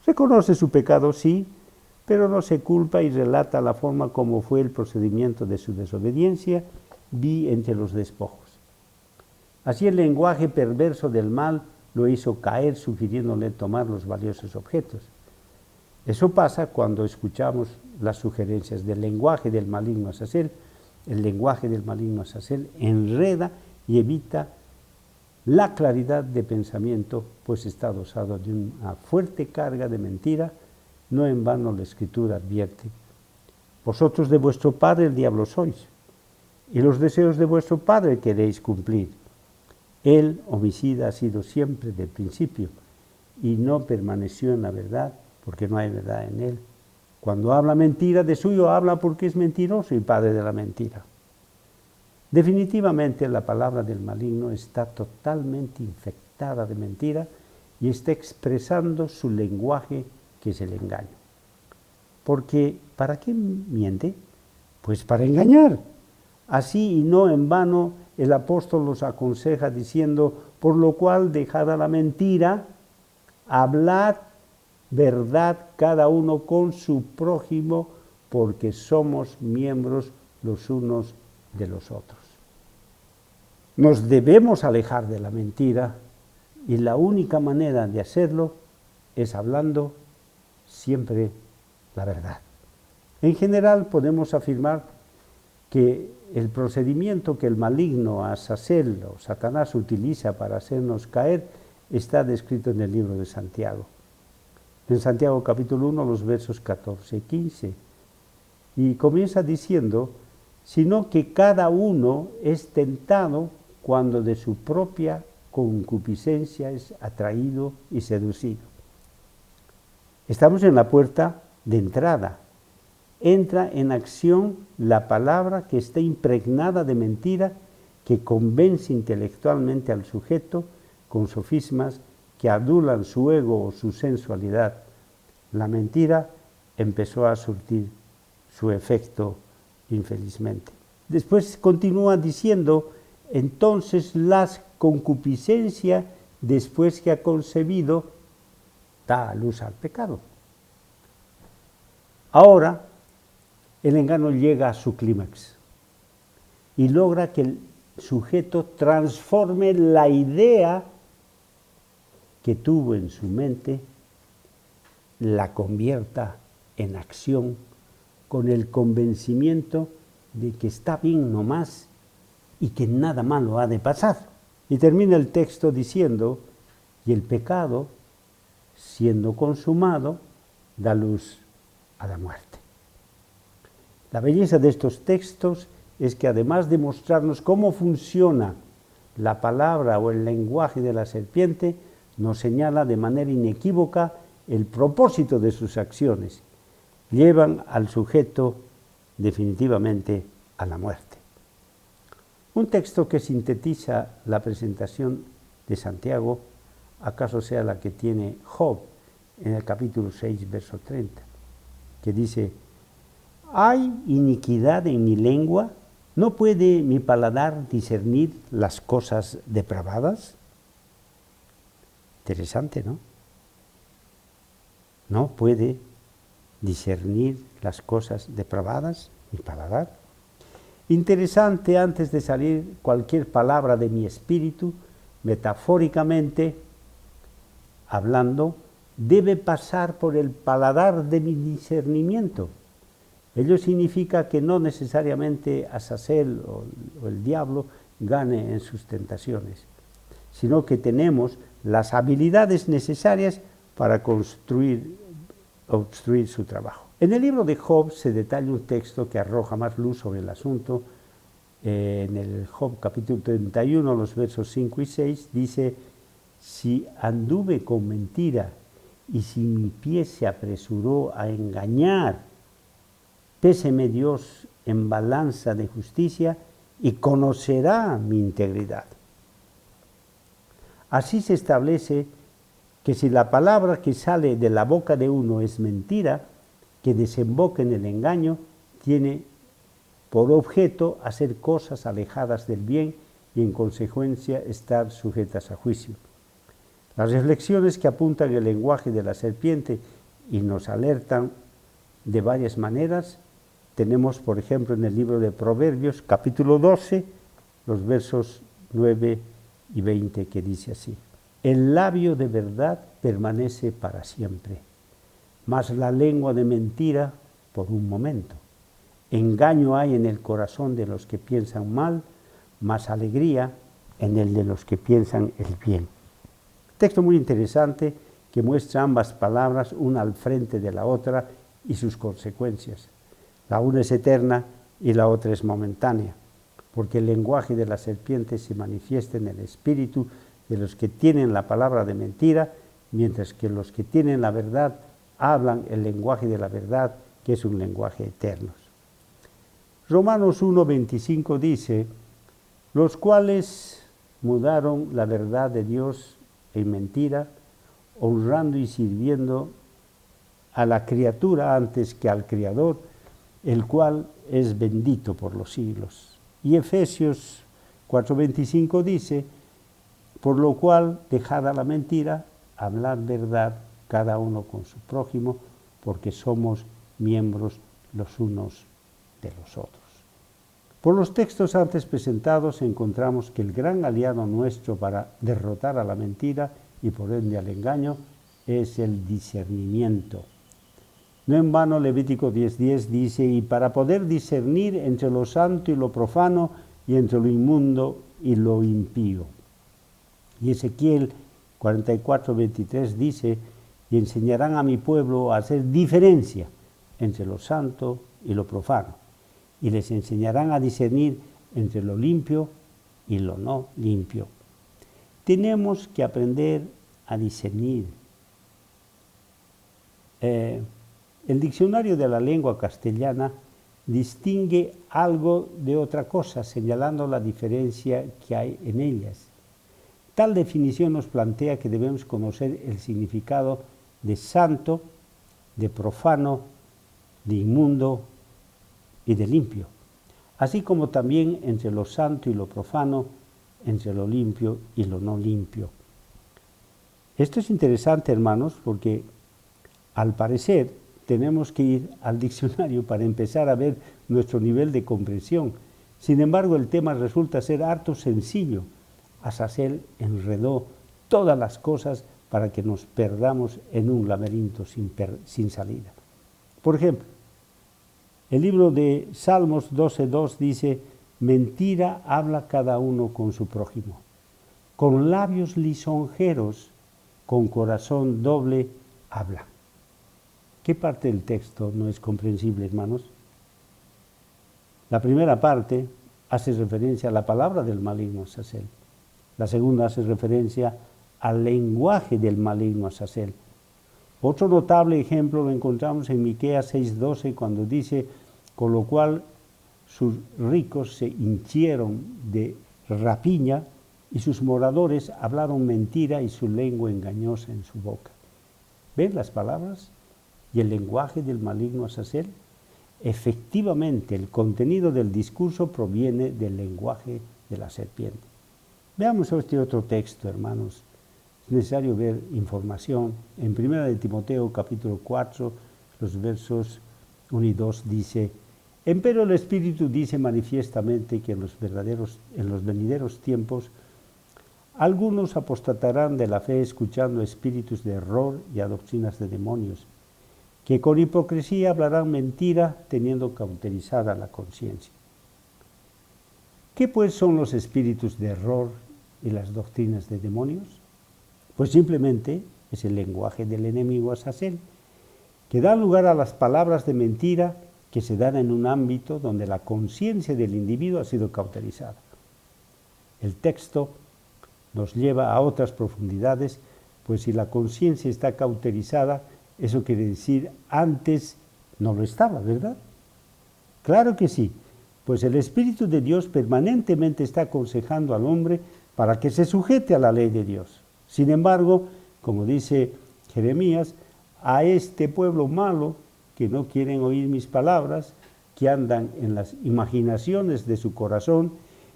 Reconoce su pecado, sí, pero no se culpa y relata la forma como fue el procedimiento de su desobediencia, vi entre los despojos. Así el lenguaje perverso del mal lo hizo caer, sugiriéndole tomar los valiosos objetos. Eso pasa cuando escuchamos las sugerencias del lenguaje del maligno Azazel. El lenguaje del maligno Azazel enreda y evita la claridad de pensamiento, pues está adosado de una fuerte carga de mentira. No en vano la Escritura advierte: vosotros de vuestro padre el diablo sois, y los deseos de vuestro padre queréis cumplir. Él, homicida, ha sido siempre del principio, y no permaneció en la verdad, porque no hay verdad en él. Cuando habla mentira, de suyo habla porque es mentiroso y padre de la mentira. Definitivamente la palabra del maligno está totalmente infectada de mentira y está expresando su lenguaje, que es el engaño. Porque, ¿para qué miente? Pues para engañar. Así, y no en vano, el apóstol los aconseja diciendo: por lo cual, dejada la mentira, hablad verdad cada uno con su prójimo, porque somos miembros los unos de los otros. Nos debemos alejar de la mentira, y la única manera de hacerlo es hablando siempre la verdad. En general podemos afirmar que el procedimiento que el maligno Azazel o Satanás utiliza para hacernos caer está descrito en el libro de Santiago. En Santiago capítulo 1, los versos 14 y 15. Y comienza diciendo: sino que cada uno es tentado cuando de su propia concupiscencia es atraído y seducido. Estamos en la puerta de entrada. Entra en acción la palabra que está impregnada de mentira, que convence intelectualmente al sujeto con sofismas que adulan su ego o su sensualidad. La mentira empezó a surtir su efecto, infelizmente. Después continúa diciendo: entonces la concupiscencia, después que ha concebido, da a luz al pecado. Ahora, el engaño llega a su clímax y logra que el sujeto transforme la idea que tuvo en su mente, la convierta en acción, con el convencimiento de que está bien nomás y que nada malo ha de pasar. Y termina el texto diciendo: y el pecado, siendo consumado, da luz a la muerte. La belleza de estos textos es que además de mostrarnos cómo funciona la palabra o el lenguaje de la serpiente, nos señala de manera inequívoca el propósito de sus acciones. Llevan al sujeto definitivamente a la muerte. Un texto que sintetiza la presentación de Santiago, acaso sea la que tiene Job en el capítulo 6, verso 30, que dice: ¿hay iniquidad en mi lengua? ¿No puede mi paladar discernir las cosas depravadas? Interesante, ¿no? No puede discernir las cosas depravadas mi paladar. Interesante, antes de salir cualquier palabra de mi espíritu, metafóricamente hablando, debe pasar por el paladar de mi discernimiento. Ello significa que no necesariamente Azazel o el diablo gane en sus tentaciones, sino que tenemos las habilidades necesarias para obstruir su trabajo. En el libro de Job se detalla un texto que arroja más luz sobre el asunto. En el Job capítulo 31, los versos 5 y 6, dice: si anduve con mentira y si mi pie se apresuró a engañar, péseme Dios en balanza de justicia y conocerá mi integridad. Así se establece que si la palabra que sale de la boca de uno es mentira, que desemboca en el engaño, tiene por objeto hacer cosas alejadas del bien y en consecuencia estar sujetas a juicio. Las reflexiones que apuntan el lenguaje de la serpiente y nos alertan de varias maneras, tenemos por ejemplo en el libro de Proverbios, capítulo 12, los versos 9 y 20, que dice así: el labio de verdad permanece para siempre, mas la lengua de mentira por un momento. Engaño hay en el corazón de los que piensan mal, mas alegría en el de los que piensan el bien. Texto muy interesante que muestra ambas palabras, una al frente de la otra, y sus consecuencias. La una es eterna y la otra es momentánea, porque el lenguaje de la serpiente se manifiesta en el espíritu de los que tienen la palabra de mentira, mientras que los que tienen la verdad hablan el lenguaje de la verdad, que es un lenguaje eterno. Romanos 1:25 dice: los cuales mudaron la verdad de Dios en mentira, honrando y sirviendo a la criatura antes que al Creador, el cual es bendito por los siglos. Y Efesios 4:25 dice: por lo cual, dejada la mentira, hablad verdad cada uno con su prójimo, porque somos miembros los unos de los otros. Por los textos antes presentados encontramos que el gran aliado nuestro para derrotar a la mentira y por ende al engaño es el discernimiento. No en vano Levítico 10:10 dice: y para poder discernir entre lo santo y lo profano, y entre lo inmundo y lo impío. Y Ezequiel 44:23 dice: y enseñarán a mi pueblo a hacer diferencia entre lo santo y lo profano, y les enseñarán a discernir entre lo limpio y lo no limpio. Tenemos que aprender a discernir. El diccionario de la lengua castellana distingue algo de otra cosa, señalando la diferencia que hay en ellas. Tal definición nos plantea que debemos conocer el significado de santo, de profano, de inmundo y de limpio, así como también entre lo santo y lo profano, entre lo limpio y lo no limpio. Esto es interesante, hermanos, porque al parecer tenemos que ir al diccionario para empezar a ver nuestro nivel de comprensión. Sin embargo, el tema resulta ser harto sencillo. Azazel enredó todas las cosas para que nos perdamos en un laberinto sin salida. Por ejemplo, el libro de Salmos 12:2 dice: mentira habla cada uno con su prójimo, con labios lisonjeros, con corazón doble habla. ¿Qué parte del texto no es comprensible, hermanos? La primera parte hace referencia a la palabra del maligno Azazel. La segunda hace referencia al lenguaje del maligno Azazel. Otro notable ejemplo lo encontramos en Miqueas 6:12, cuando dice: con lo cual sus ricos se hinchieron de rapiña y sus moradores hablaron mentira y su lengua engañosa en su boca. ¿Ven las palabras y el lenguaje del maligno Azazel? Efectivamente, el contenido del discurso proviene del lenguaje de la serpiente. Veamos este otro texto, hermanos. Es necesario ver información. En 1 de Timoteo, capítulo 4, los versos 1 y 2 dice: empero el Espíritu dice manifiestamente que en los venideros tiempos algunos apostatarán de la fe escuchando espíritus de error y a doctrinas de demonios, que con hipocresía hablarán mentira teniendo cauterizada la conciencia. ¿Qué pues son los espíritus de error y las doctrinas de demonios? Pues simplemente es el lenguaje del enemigo Azazel, que da lugar a las palabras de mentira que se dan en un ámbito donde la conciencia del individuo ha sido cauterizada. El texto nos lleva a otras profundidades, pues si la conciencia está cauterizada, eso quiere decir antes no lo estaba, ¿verdad? Claro que sí, pues el Espíritu de Dios permanentemente está aconsejando al hombre para que se sujete a la ley de Dios. Sin embargo, como dice Jeremías, a este pueblo malo que no quieren oír mis palabras, que andan en las imaginaciones de su corazón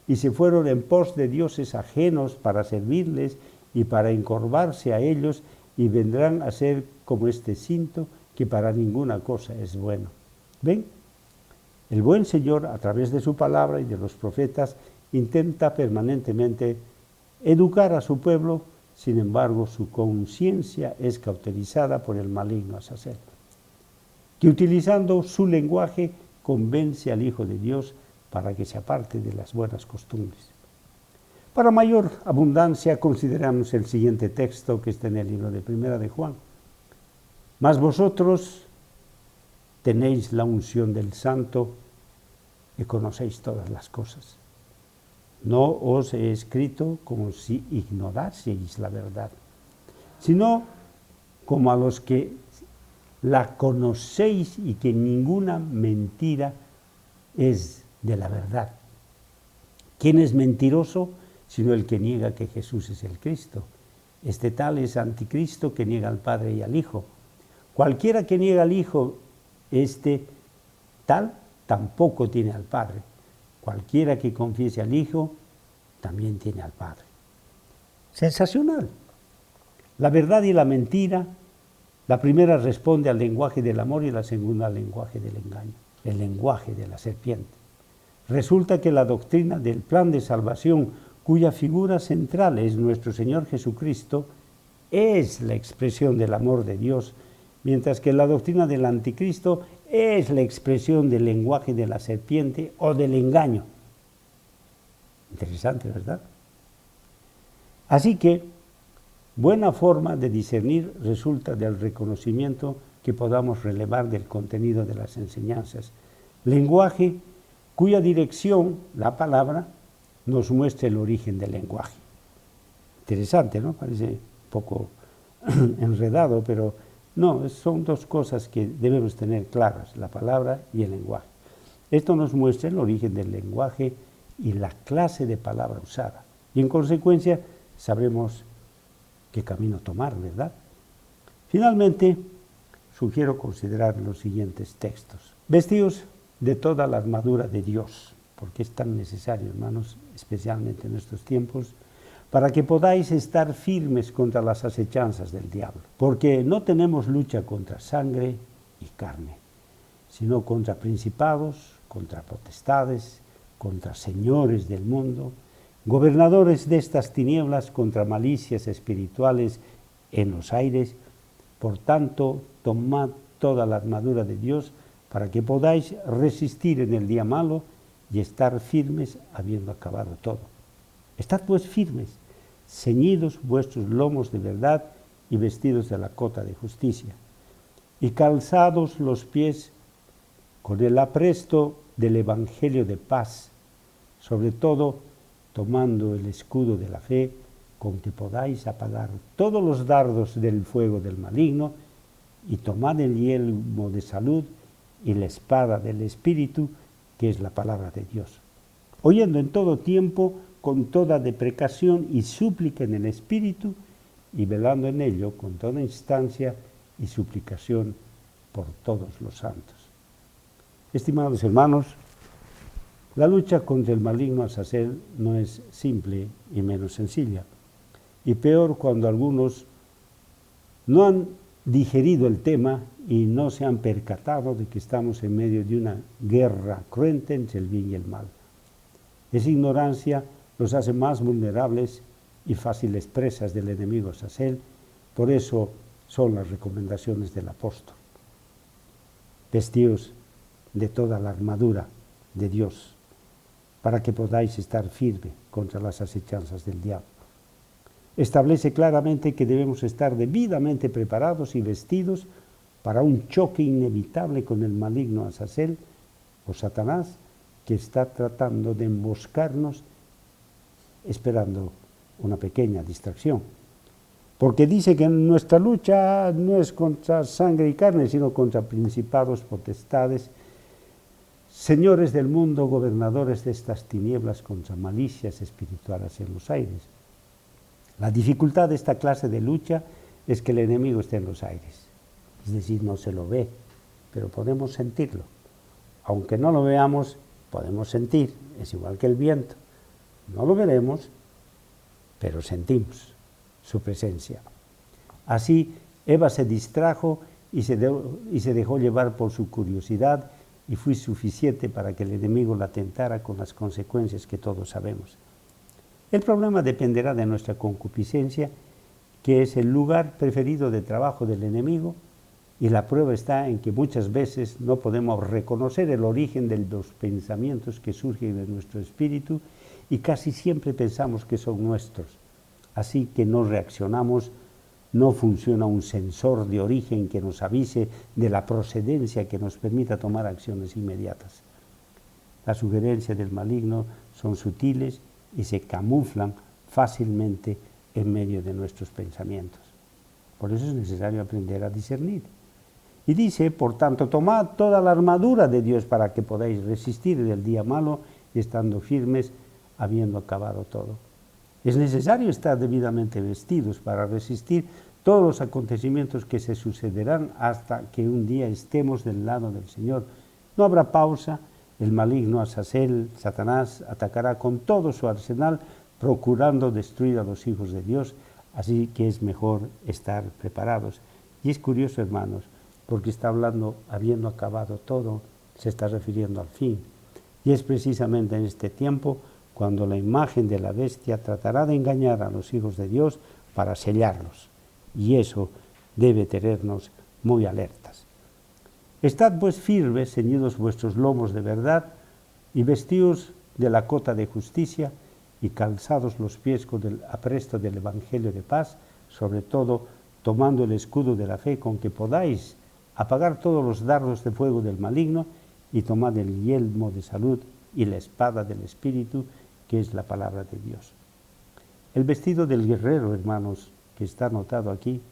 y se fueron en pos de dioses ajenos para servirles y para encorvarse a ellos, y vendrán a ser como este cinto que para ninguna cosa es bueno. ¿Ven? El buen Señor, a través de su palabra y de los profetas, intenta permanentemente educar a su pueblo. Sin embargo, su conciencia es cauterizada por el maligno Azazel, que utilizando su lenguaje convence al Hijo de Dios para que se aparte de las buenas costumbres. Para mayor abundancia, consideramos el siguiente texto que está en el libro de Primera de Juan. Mas vosotros tenéis la unción del Santo y conocéis todas las cosas. No os he escrito como si ignoraseis la verdad, sino como a los que la conocéis y que ninguna mentira es de la verdad. ¿Quién es mentiroso? Sino el que niega que Jesús es el Cristo. Este tal es anticristo que niega al Padre y al Hijo. Cualquiera que niega al Hijo, este tal tampoco tiene al Padre. Cualquiera que confiese al Hijo, también tiene al Padre. Sensacional. La verdad y la mentira, la primera responde al lenguaje del amor y la segunda al lenguaje del engaño, el lenguaje de la serpiente. Resulta que la doctrina del plan de salvación, cuya figura central es nuestro Señor Jesucristo, es la expresión del amor de Dios, mientras que la doctrina del anticristo es la expresión del lenguaje de la serpiente o del engaño. Interesante, ¿verdad? Así que, buena forma de discernir resulta del reconocimiento que podamos relevar del contenido de las enseñanzas. Lenguaje cuya dirección, la palabra, nos muestra el origen del lenguaje. Interesante, ¿no? Parece un poco enredado, pero no, son dos cosas que debemos tener claras, la palabra y el lenguaje. Esto nos muestra el origen del lenguaje y la clase de palabra usada. Y en consecuencia sabremos qué camino tomar, ¿verdad? Finalmente, sugiero considerar los siguientes textos. Vestidos de toda la armadura de Dios, porque es tan necesario, hermanos, especialmente en estos tiempos, para que podáis estar firmes contra las acechanzas del diablo. Porque no tenemos lucha contra sangre y carne, sino contra principados, contra potestades, contra señores del mundo, gobernadores de estas tinieblas, contra malicias espirituales en los aires. Por tanto, tomad toda la armadura de Dios para que podáis resistir en el día malo y estar firmes habiendo acabado todo. Estad pues firmes, ceñidos vuestros lomos de verdad y vestidos de la cota de justicia, y calzados los pies con el apresto del Evangelio de paz, sobre todo tomando el escudo de la fe, con que podáis apagar todos los dardos del fuego del maligno, y tomad el yelmo de salud y la espada del Espíritu, que es la palabra de Dios. Oyendo en todo tiempo, con toda deprecación y súplica en el Espíritu, y velando en ello con toda instancia y suplicación por todos los santos. Estimados hermanos, la lucha contra el maligno Azazel no es simple y menos sencilla, y peor cuando algunos no han digerido el tema y no se han percatado de que estamos en medio de una guerra cruenta entre el bien y el mal. Esa ignorancia los hace más vulnerables y fáciles presas del enemigo Azazel. Por eso son las recomendaciones del apóstol. Vestíos de toda la armadura de Dios, para que podáis estar firme contra las acechanzas del diablo. Establece claramente que debemos estar debidamente preparados y vestidos para un choque inevitable con el maligno Azazel o Satanás, que está tratando de emboscarnos esperando una pequeña distracción. Porque dice que nuestra lucha no es contra sangre y carne, sino contra principados, potestades, señores del mundo, gobernadores de estas tinieblas, contra malicias espirituales en los aires. La dificultad de esta clase de lucha es que el enemigo está en los aires, es decir, no se lo ve, pero podemos sentirlo. Aunque no lo veamos, podemos sentir, es igual que el viento. No lo veremos, pero sentimos su presencia. Así, Eva se distrajo y se dejó llevar por su curiosidad, y fue suficiente para que el enemigo la tentara con las consecuencias que todos sabemos. El problema dependerá de nuestra concupiscencia, que es el lugar preferido de trabajo del enemigo, y la prueba está en que muchas veces no podemos reconocer el origen de los pensamientos que surgen de nuestro espíritu, y casi siempre pensamos que son nuestros. Así que no reaccionamos, no funciona un sensor de origen que nos avise de la procedencia que nos permita tomar acciones inmediatas. Las sugerencias del maligno son sutiles y se camuflan fácilmente en medio de nuestros pensamientos. Por eso es necesario aprender a discernir. Y dice, por tanto, tomad toda la armadura de Dios para que podáis resistir el día malo, estando firmes, habiendo acabado todo. Es necesario estar debidamente vestidos para resistir todos los acontecimientos que se sucederán hasta que un día estemos del lado del Señor. No habrá pausa, el maligno Azazel, Satanás, atacará con todo su arsenal, procurando destruir a los hijos de Dios, así que es mejor estar preparados. Y es curioso, hermanos, porque está hablando, habiendo acabado todo, se está refiriendo al fin. Y es precisamente en este tiempo cuando la imagen de la bestia tratará de engañar a los hijos de Dios para sellarlos. Y eso debe tenernos muy alertas. Estad pues firmes, ceñidos vuestros lomos de verdad, y vestidos de la cota de justicia, y calzados los pies con el apresto del Evangelio de paz, sobre todo tomando el escudo de la fe, con que podáis apagar todos los dardos de fuego del maligno, y tomad el yelmo de salud y la espada del Espíritu, que es la palabra de Dios. El vestido del guerrero, hermanos, que está anotado aquí,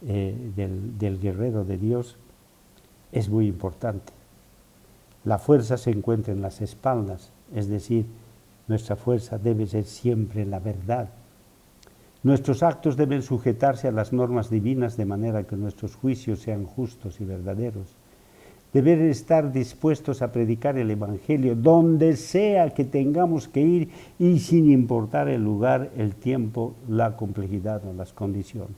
del guerrero de Dios, es muy importante. La fuerza se encuentra en las espaldas, es decir, nuestra fuerza debe ser siempre la verdad. Nuestros actos deben sujetarse a las normas divinas de manera que nuestros juicios sean justos y verdaderos. Deben estar dispuestos a predicar el Evangelio donde sea que tengamos que ir y sin importar el lugar, el tiempo, la complejidad o las condiciones.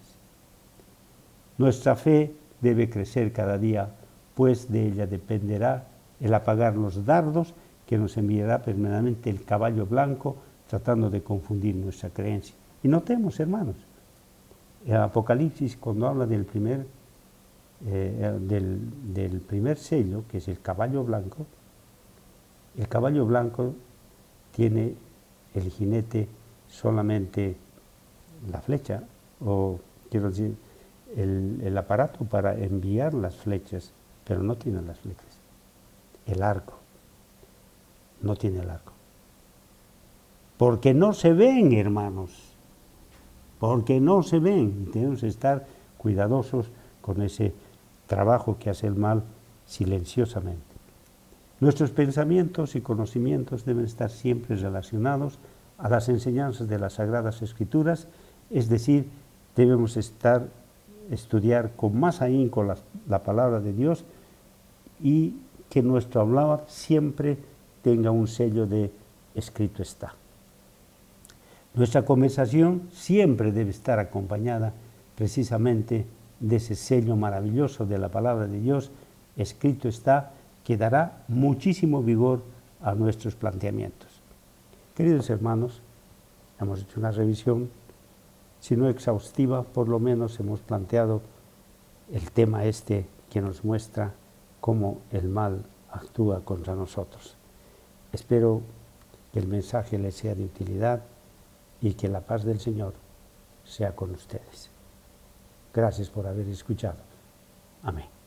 Nuestra fe debe crecer cada día, pues de ella dependerá el apagar los dardos que nos enviará permanentemente el caballo blanco tratando de confundir nuestra creencia. Y notemos, hermanos, el Apocalipsis cuando habla del primer sello, que es el caballo blanco tiene el jinete solamente la flecha, o quiero decir, el aparato para enviar las flechas, pero no tiene las flechas, el arco. no tiene largo. Porque no se ven, hermanos, porque no se ven. Tenemos que estar cuidadosos con ese trabajo que hace el mal silenciosamente. Nuestros pensamientos y conocimientos deben estar siempre relacionados a las enseñanzas de las Sagradas Escrituras, es decir, debemos estudiar con más ahínco la palabra de Dios y que nuestro hablar siempre tenga un sello de escrito está. Nuestra conversación siempre debe estar acompañada precisamente de ese sello maravilloso de la palabra de Dios, escrito está, que dará muchísimo vigor a nuestros planteamientos. Queridos hermanos, hemos hecho una revisión, si no exhaustiva, por lo menos hemos planteado el tema este que nos muestra cómo el mal actúa contra nosotros. Espero que el mensaje les sea de utilidad y que la paz del Señor sea con ustedes. Gracias por haber escuchado. Amén.